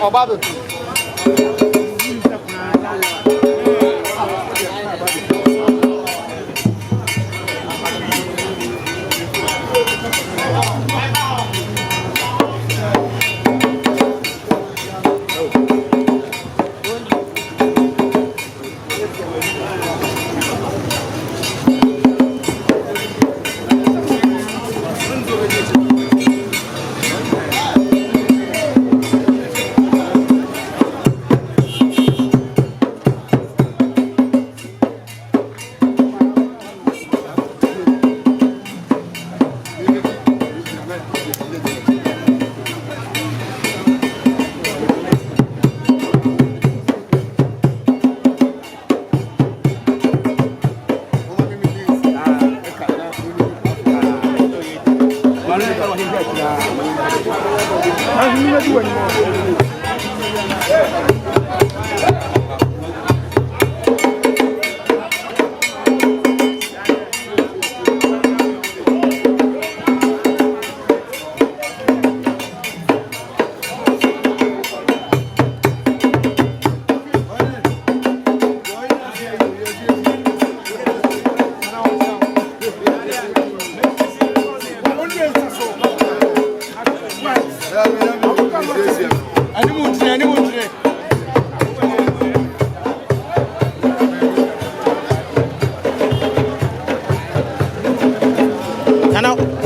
ọba bẹ.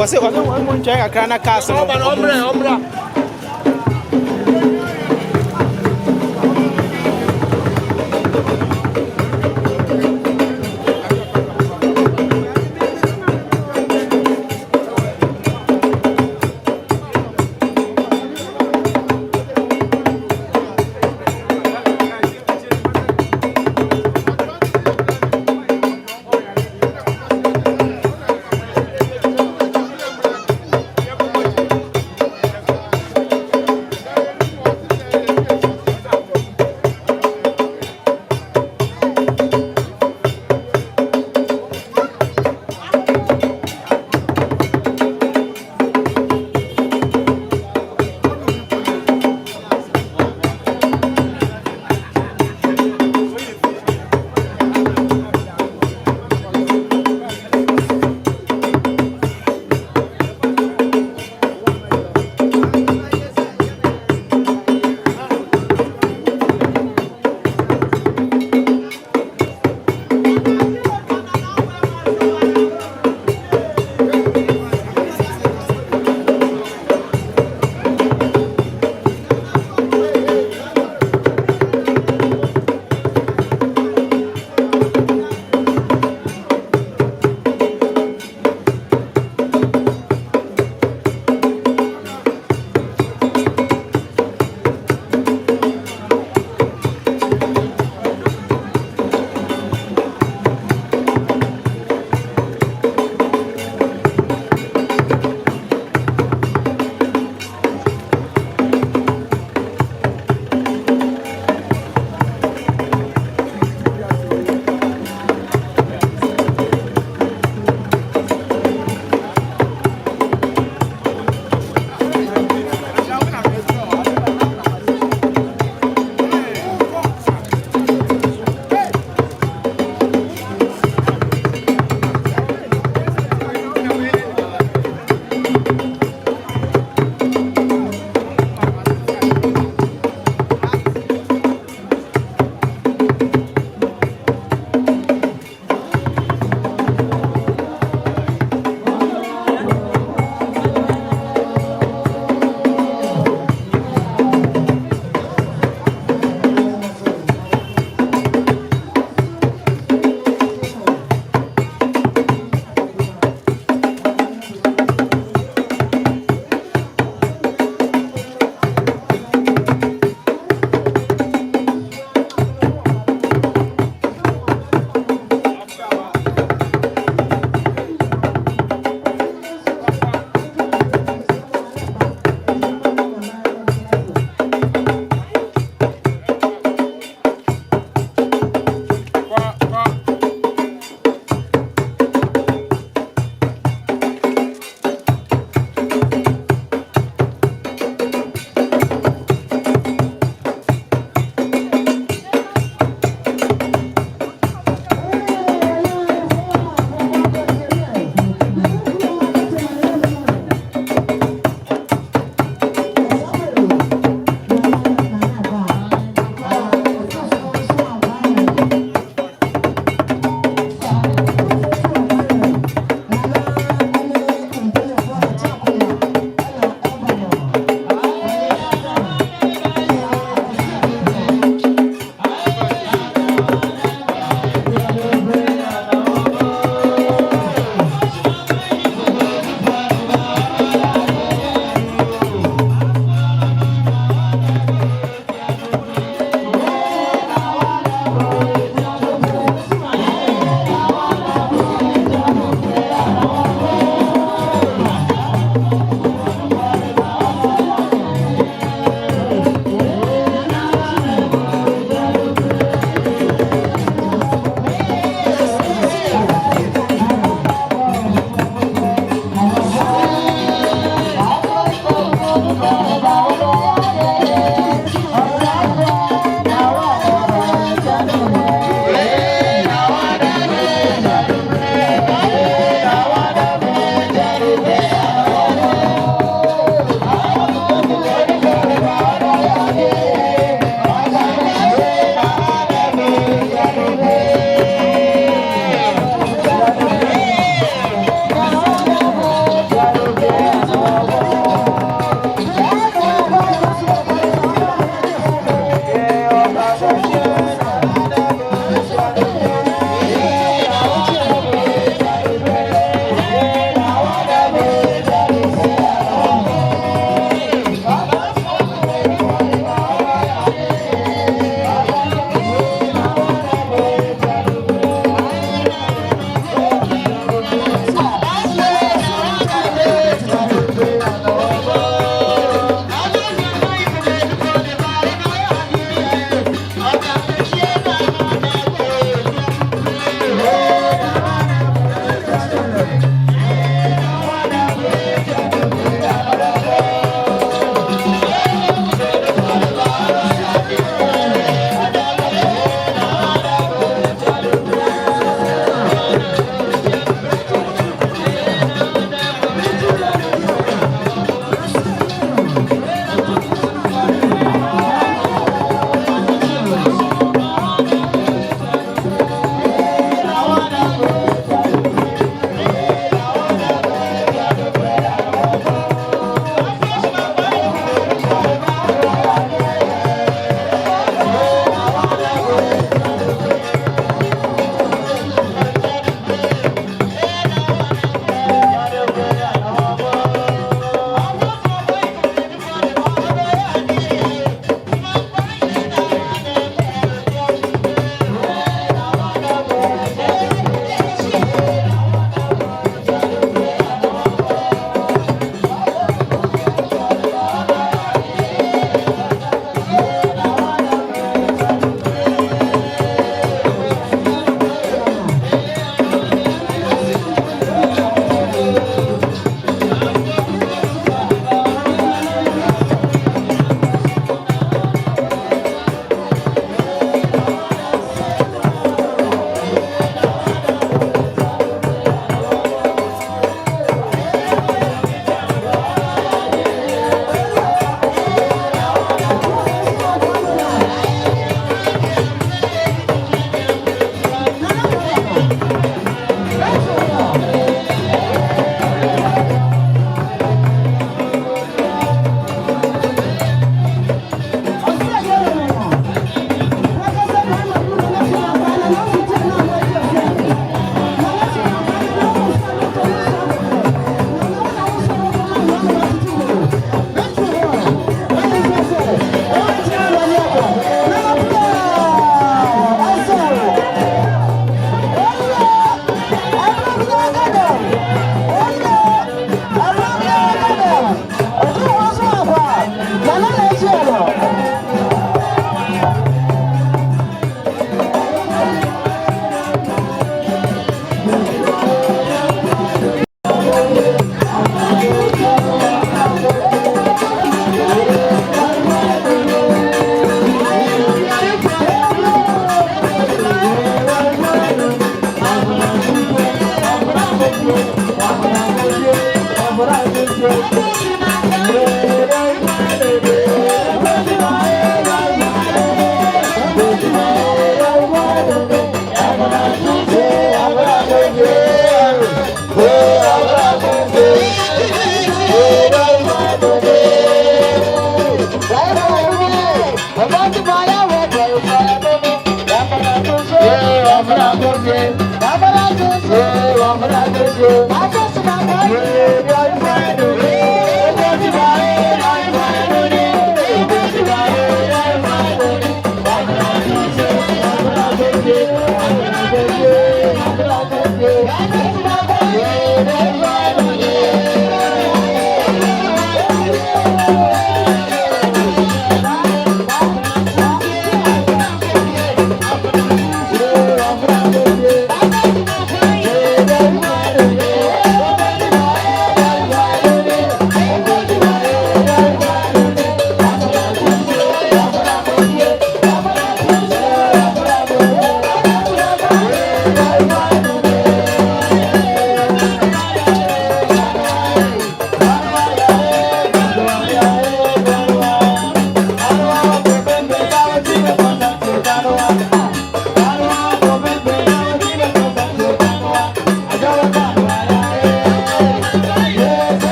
Você não chega a na casa. Obra.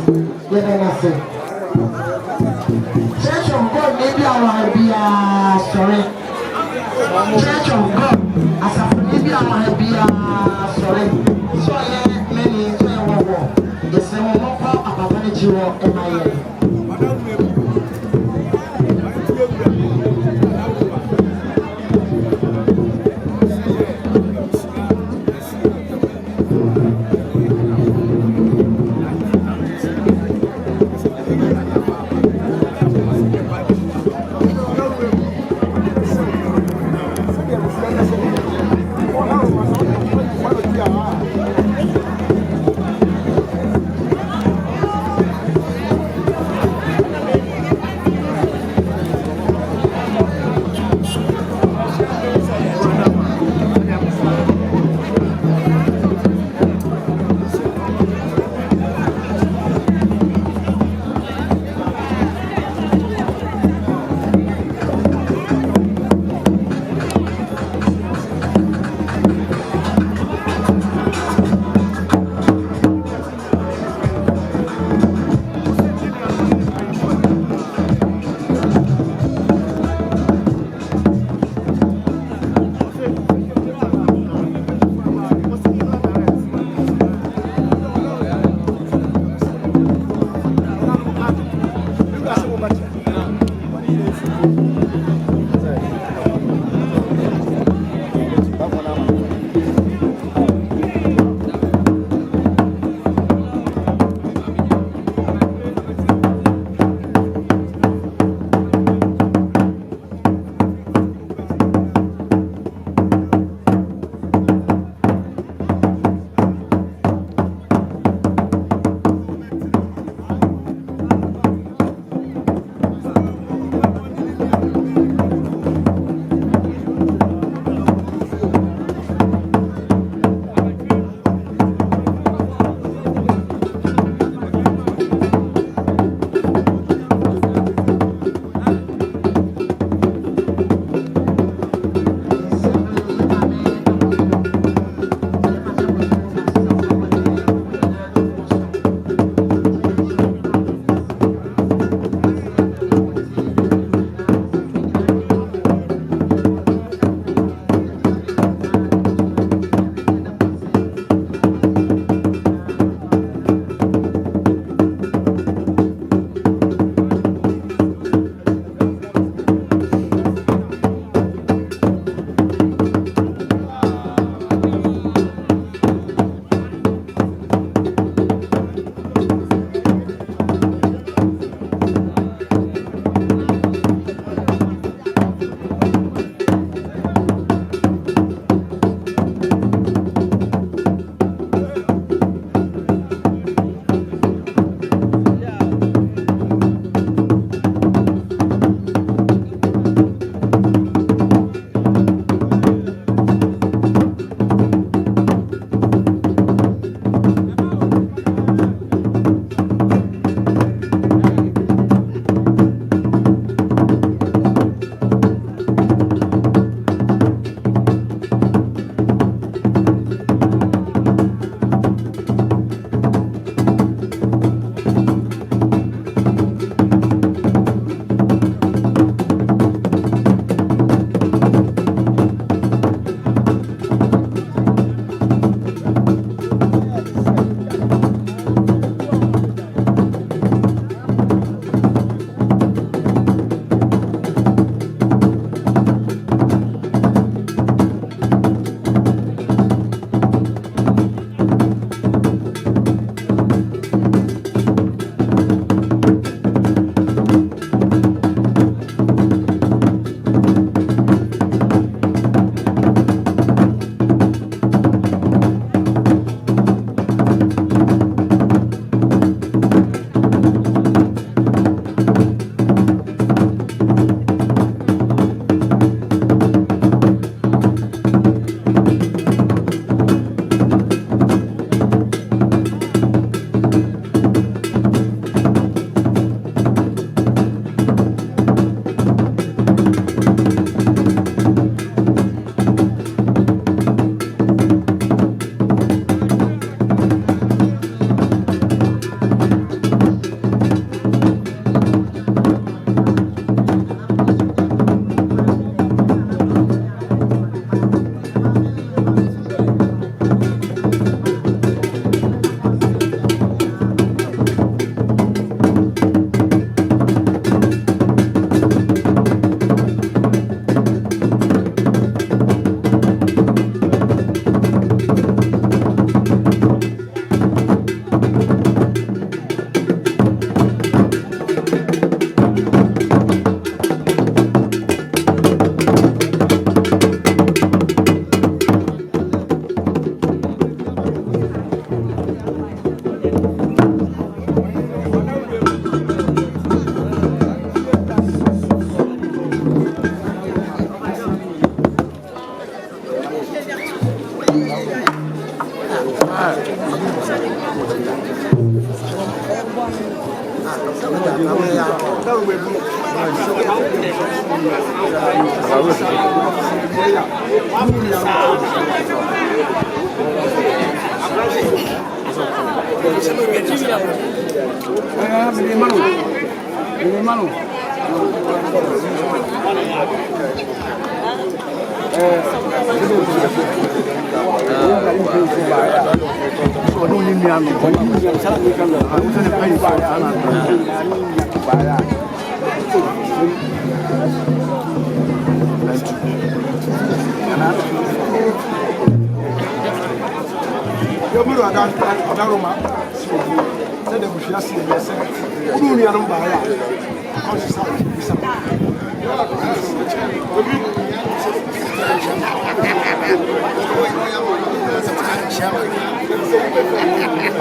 Church of God maybe our be sorry. Church of God as a maybe our be sorry. So yeah, many yes, I'm not about you and my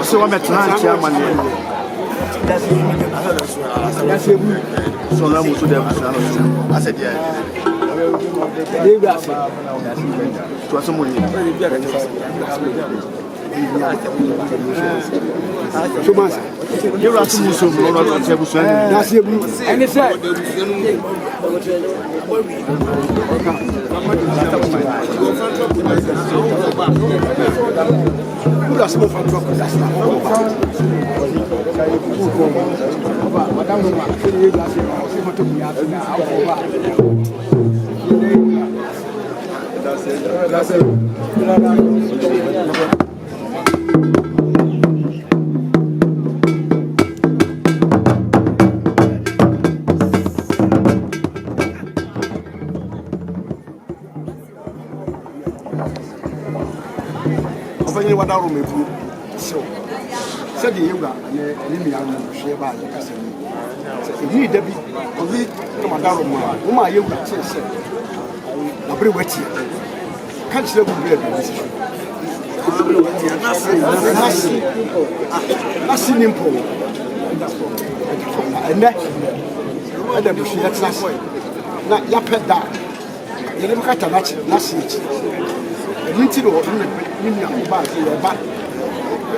So I'm at chairman. So now to them. I said, yeah. To someone. You're asking so and it's so said you got a share by the person. He Debbie, only Commodore, whom I you got said, a pretty wet here. Can't you be that's simple. And that, and then she had not yapet that. You never got a match last year. Minted or in your back.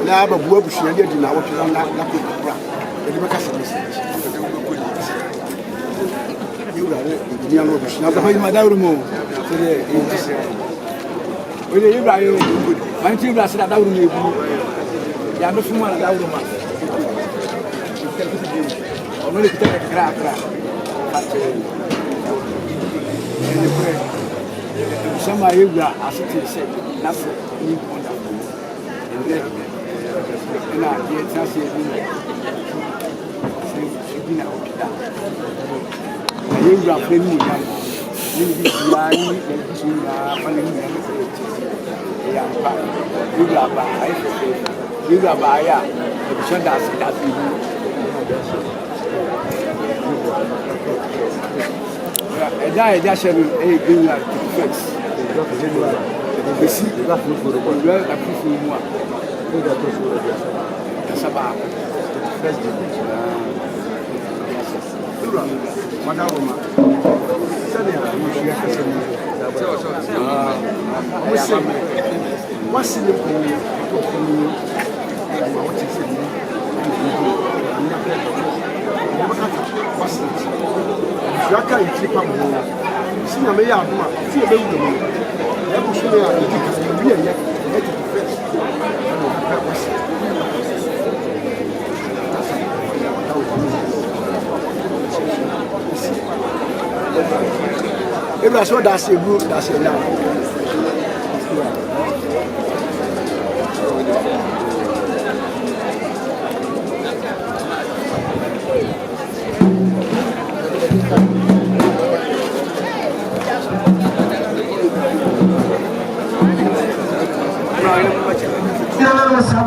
Now, but what she did in our plan, not the message. You are the Madame. When you buy good, my team has that out. You are not from one out. Only take a crack. Some of you are as it is said, nothing wonderful. And then, I get us here. You are playing with them. You are buyer. And I just a green light to fix. You see, you got to for the one. Well, I prefer more. That's about first Madame, what's in the Jaka yi tripa mo si na me ya aduma si e be wu mo e bu so me ya di ka se wi ye e ti first e bla so da se bu da se na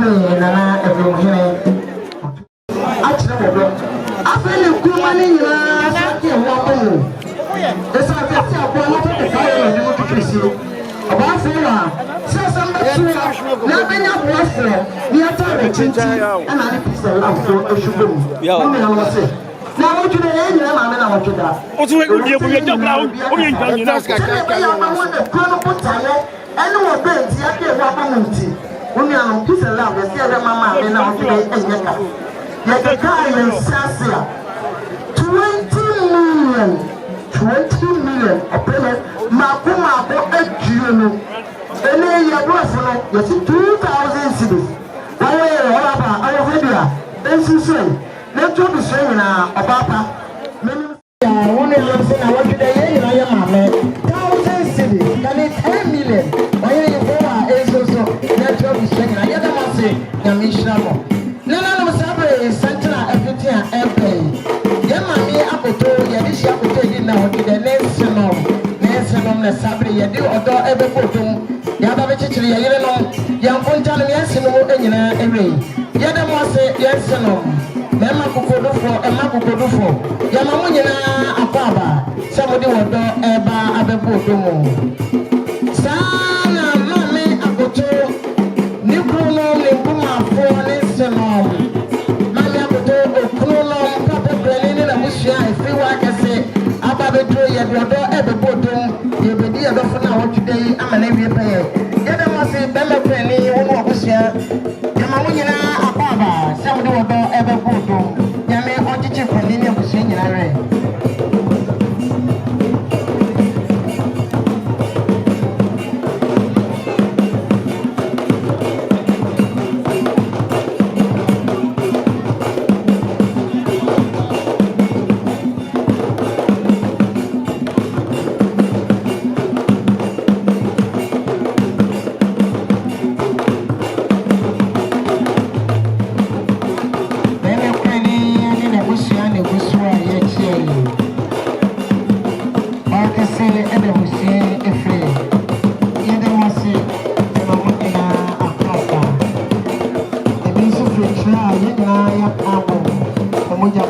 Nana everyone here. Actually, I feel you good money. It's not just a point of the fire and you to see. About Fula, so somebody nothing up was there. We are talking and I piece of love for a sugar. Yeah, now what you end, I'm not what you got. Also, we are job now. We are when you are on piece of love, you see the mama and now today and yaka. the guy in Sassia 20 million a payment. Mako a Juno. And then your brother, yes, 2,000 cities. One way or other, our video. Then she said, let's go to saying about one I want to the I am 1,000 cities. Can it 10 million? Why are you also let's go to saying I must say, Yamishamo. No, Central everything airplay. Yamami Apoto, Yadisha Apoto, now to the national Sabri, Yadu or ever put him. Yadavichi, Yampon, yes, no, every. Yadam was a yes, no. Mema Kukodufo, Emma Kukodufo, Yamamuna Apaba, somebody will do Eba Abeputumo. Sana, Mame Apoto, Nikuno, Nikuma, Fonesenom, Mame Apoto, Okuno, Papa Brenin, and Musia, if you like, I say, Ababeto, Yadodo, Ebeputum, you will be a dolphin out today, I'm an every pair. Yadamasi, Bella Penny, one more Musia, Yamamuna Apaba, somebody will do Ebeputum. Yame, what did you put in your machine? Moja